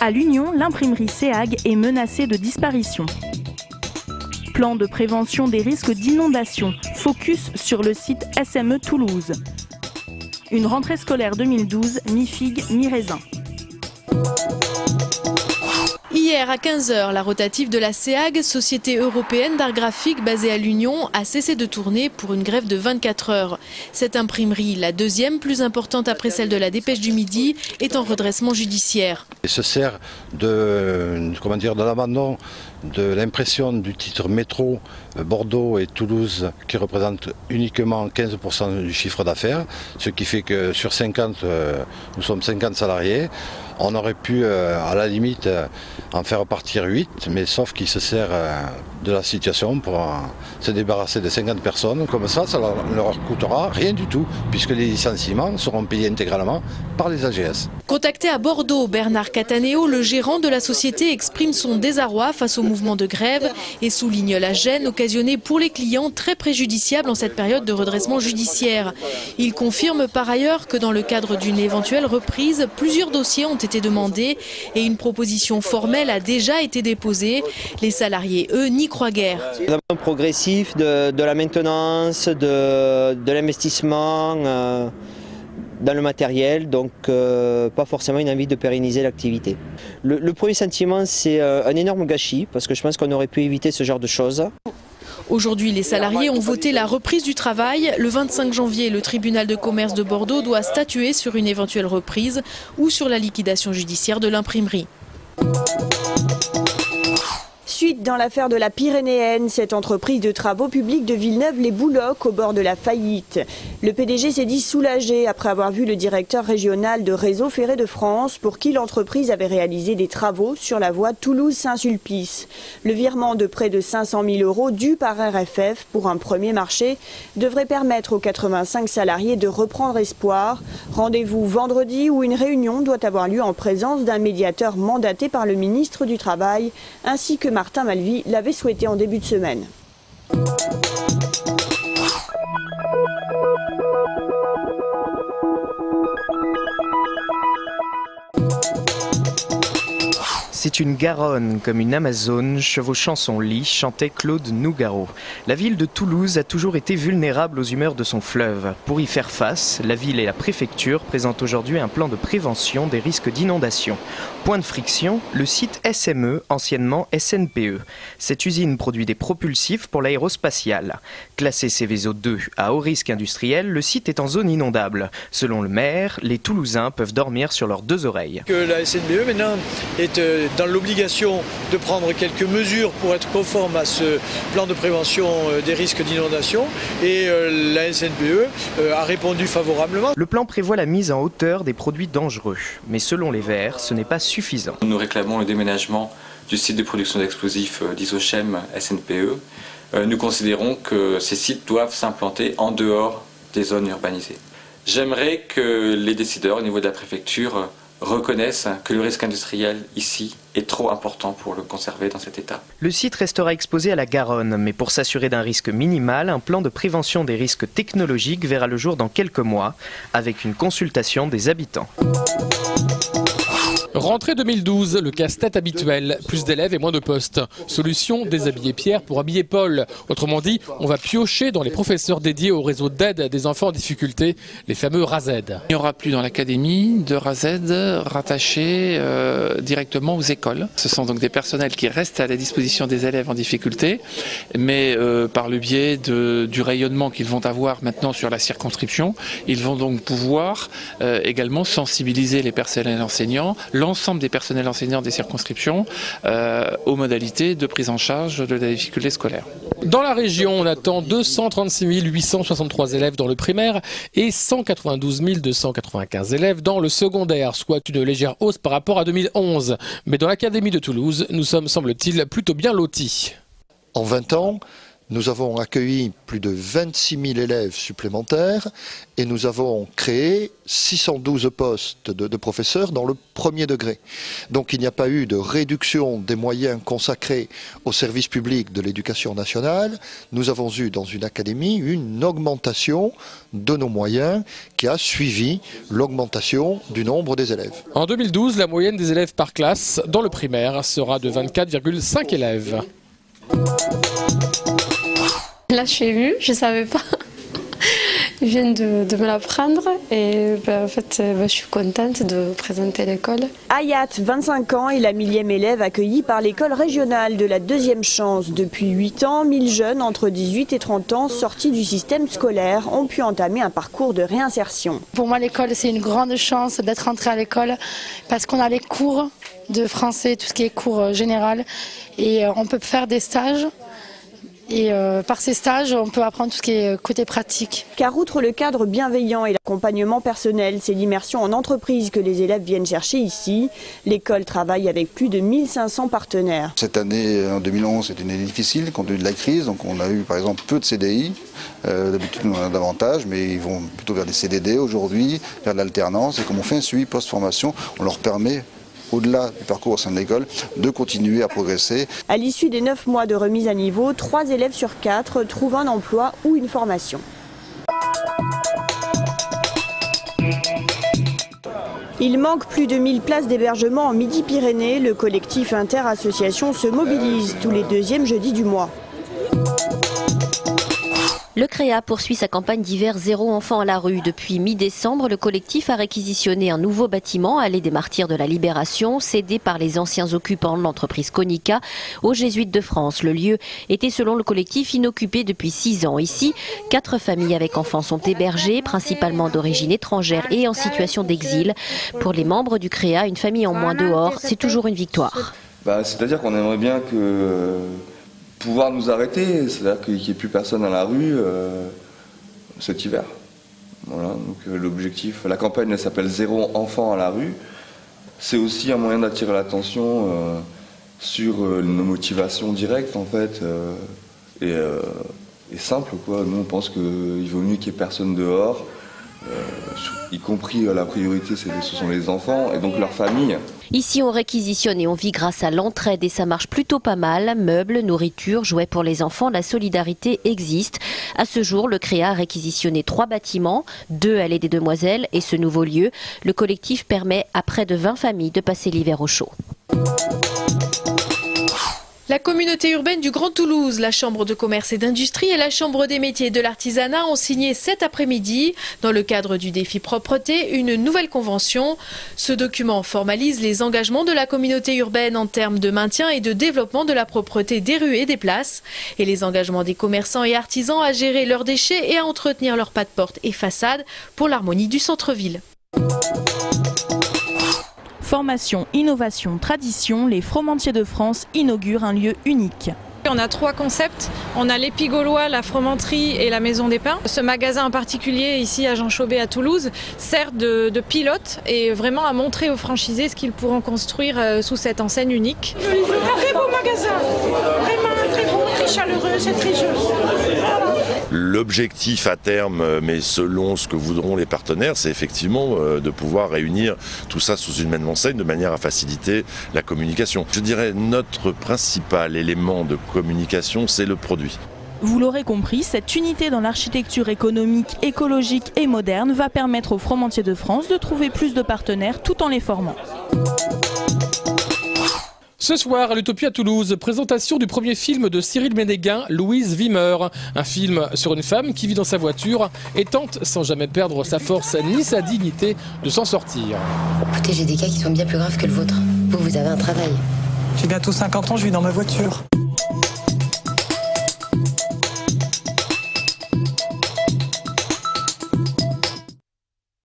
À l'Union, l'imprimerie SEAG est menacée de disparition. Plan de prévention des risques d'inondation, focus sur le site SME Toulouse. Une rentrée scolaire 2012, mi-figue, mi-raisin. Hier à 15 h, la rotative de la SEAG, Société européenne d'art graphique basée à l'Union, a cessé de tourner pour une grève de 24 heures. Cette imprimerie, la deuxième plus importante après celle de la Dépêche du Midi, est en redressement judiciaire. Il se sert de l'abandon de l'impression du titre métro Bordeaux et Toulouse qui représente uniquement 15% du chiffre d'affaires, ce qui fait que sur 50, nous sommes 50 salariés. On aurait pu à la limite en faire partir 8, mais sauf qu'il se sert de la situation pour se débarrasser de 50 personnes. Comme ça ne leur coûtera rien du tout, puisque les licenciements seront payés intégralement par les AGS. Contacté à Bordeaux, Bernard Cataneo, le gérant de la société, exprime son désarroi face au mouvement de grève et souligne la gêne occasionnée pour les clients très préjudiciable en cette période de redressement judiciaire. Il confirme par ailleurs que dans le cadre d'une éventuelle reprise, plusieurs dossiers ont été demandés et une proposition formelle a déjà été déposée. Les salariés, eux, n'y croient guère. Un progressif de la maintenance, de l'investissement dans le matériel, donc pas forcément une envie de pérenniser l'activité. Le premier sentiment, c'est un énorme gâchis, parce que je pense qu'on aurait pu éviter ce genre de choses. Aujourd'hui, les salariés ont voté la reprise du travail. Le 25 janvier, le tribunal de commerce de Bordeaux doit statuer sur une éventuelle reprise ou sur la liquidation judiciaire de l'imprimerie. Suite dans l'affaire de la Pyrénéenne, cette entreprise de travaux publics de Villeneuve-les-Boulocs au bord de la faillite. Le PDG s'est dit soulagé après avoir vu le directeur régional de Réseau Ferré de France pour qui l'entreprise avait réalisé des travaux sur la voie Toulouse-Saint-Sulpice. Le virement de près de 500 000 € dû par RFF pour un premier marché devrait permettre aux 85 salariés de reprendre espoir. Rendez-vous vendredi où une réunion doit avoir lieu en présence d'un médiateur mandaté par le ministre du Travail ainsi que Martin Malvy l'avait souhaité en début de semaine. C'est une Garonne comme une Amazone chevauchant son lit, chantait Claude Nougaro. La ville de Toulouse a toujours été vulnérable aux humeurs de son fleuve. Pour y faire face, la ville et la préfecture présentent aujourd'hui un plan de prévention des risques d'inondation. Point de friction, le site SME, anciennement SNPE. Cette usine produit des propulsifs pour l'aérospatiale. Classé Céveso 2 à haut risque industriel, le site est en zone inondable. Selon le maire, les Toulousains peuvent dormir sur leurs deux oreilles. La SNPE maintenant est dans l'obligation de prendre quelques mesures pour être conforme à ce plan de prévention des risques d'inondation et la SNPE a répondu favorablement. Le plan prévoit la mise en hauteur des produits dangereux, mais selon les Verts, ce n'est pas suffisant. Nous réclamons le déménagement du site de production d'explosifs d'Isochem SNPE. Nous considérons que ces sites doivent s'implanter en dehors des zones urbanisées. J'aimerais que les décideurs au niveau de la préfecture reconnaissent que le risque industriel ici est trop important pour le conserver dans cet état. Le site restera exposé à la Garonne, mais pour s'assurer d'un risque minimal, un plan de prévention des risques technologiques verra le jour dans quelques mois, avec une consultation des habitants. Rentrée 2012, le casse-tête habituel, plus d'élèves et moins de postes. Solution, déshabiller Pierre pour habiller Paul. Autrement dit, on va piocher dans les professeurs dédiés au réseau d'aide des enfants en difficulté, les fameux RASED. Il n'y aura plus dans l'académie de RASED rattachés directement aux écoles. Ce sont donc des personnels qui restent à la disposition des élèves en difficulté, mais par le biais du rayonnement qu'ils vont avoir maintenant sur la circonscription, ils vont donc pouvoir également sensibiliser les personnels enseignants, l'ensemble des personnels enseignants des circonscriptions aux modalités de prise en charge de la difficulté scolaire. Dans la région, on attend 236 863 élèves dans le primaire et 192 295 élèves dans le secondaire, soit une légère hausse par rapport à 2011. Mais dans l'académie de Toulouse, nous sommes, semble-t-il, plutôt bien lotis. En 20 ans, Nous avons accueilli plus de 26 000 élèves supplémentaires et nous avons créé 612 postes de professeurs dans le premier degré. Donc il n'y a pas eu de réduction des moyens consacrés au service public de l'éducation nationale. Nous avons eu dans une académie une augmentation de nos moyens qui a suivi l'augmentation du nombre des élèves. En 2012, la moyenne des élèves par classe dans le primaire sera de 24,5 élèves. Là, je suis émue, je ne savais pas. Je viens de me l'apprendre et en fait, je suis contente de présenter l'école. Hayat, 25 ans, est la 1000e élève accueillie par l'école régionale de la deuxième chance. Depuis 8 ans, 1000 jeunes entre 18 et 30 ans sortis du système scolaire ont pu entamer un parcours de réinsertion. Pour moi, l'école, c'est une grande chance d'être rentrée à l'école parce qu'on a les cours de français, tout ce qui est cours général et on peut faire des stages. Et par ces stages, on peut apprendre tout ce qui est côté pratique. Car outre le cadre bienveillant et l'accompagnement personnel, c'est l'immersion en entreprise que les élèves viennent chercher ici. L'école travaille avec plus de 1500 partenaires. Cette année, en 2011, c'était une année difficile compte tenu de la crise. Donc on a eu par exemple peu de CDI. D'habitude, on en a davantage, mais ils vont plutôt vers des CDD aujourd'hui, vers l'alternance. Et comme on fait un suivi post-formation, on leur permet, au-delà du parcours au sein de l'école, de continuer à progresser. À l'issue des 9 mois de remise à niveau, 3 élèves sur 4 trouvent un emploi ou une formation. Il manque plus de 1000 places d'hébergement en Midi-Pyrénées. Le collectif Inter-Association se mobilise tous les deuxièmes jeudis du mois. Le CREA poursuit sa campagne d'hiver zéro enfant à la rue. Depuis mi-décembre, le collectif a réquisitionné un nouveau bâtiment, allée des Martyrs de la Libération, cédé par les anciens occupants de l'entreprise Konica aux Jésuites de France. Le lieu était, selon le collectif, inoccupé depuis 6 ans. Ici, 4 familles avec enfants sont hébergées, principalement d'origine étrangère et en situation d'exil. Pour les membres du CREA, une famille en moins dehors, c'est toujours une victoire. C'est-à-dire qu'on aimerait bien pouvoir nous arrêter, c'est-à-dire qu'il n'y ait plus personne à la rue cet hiver. Voilà, donc l'objectif, la campagne s'appelle Zéro enfant à la rue. C'est aussi un moyen d'attirer l'attention sur nos motivations directes en fait et simple quoi. Nous on pense qu'il vaut mieux qu'il n'y ait personne dehors, y compris la priorité ce sont les enfants et donc leurs familles. Ici, on réquisitionne et on vit grâce à l'entraide et ça marche plutôt pas mal. Meubles, nourriture, jouets pour les enfants, la solidarité existe. À ce jour, le CREA a réquisitionné 3 bâtiments, 2 allées des Demoiselles et ce nouveau lieu. Le collectif permet à près de 20 familles de passer l'hiver au chaud. La communauté urbaine du Grand Toulouse, la Chambre de commerce et d'industrie et la Chambre des métiers et de l'artisanat ont signé cet après-midi, dans le cadre du défi propreté, une nouvelle convention. Ce document formalise les engagements de la communauté urbaine en termes de maintien et de développement de la propreté des rues et des places, et les engagements des commerçants et artisans à gérer leurs déchets et à entretenir leurs pas de porte et façades pour l'harmonie du centre-ville. Formation, innovation, tradition, les Fromantiers de France inaugurent un lieu unique. On a 3 concepts, on a l'épi gaulois, la fromenterie et la maison des pains. Ce magasin en particulier ici à Jean Chauvet à Toulouse sert de pilote et vraiment à montrer aux franchisés ce qu'ils pourront construire sous cette enseigne unique. Un très beau magasin, vraiment très beau, très chaleureux, c'est très joli. L'objectif à terme, mais selon ce que voudront les partenaires, c'est effectivement de pouvoir réunir tout ça sous une même enseigne de manière à faciliter la communication. Je dirais notre principal élément de communication, c'est le produit. Vous l'aurez compris, cette unité dans l'architecture économique, écologique et moderne va permettre aux Fromantiers de France de trouver plus de partenaires tout en les formant. Ce soir, à l'Utopie à Toulouse, présentation du premier film de Cyril Ménéguin, Louise Wimmer. Un film sur une femme qui vit dans sa voiture et tente, sans jamais perdre sa force ni sa dignité, de s'en sortir. Écoutez, j'ai des cas qui sont bien plus graves que le vôtre. Vous avez un travail. J'ai bientôt 50 ans, je vis dans ma voiture.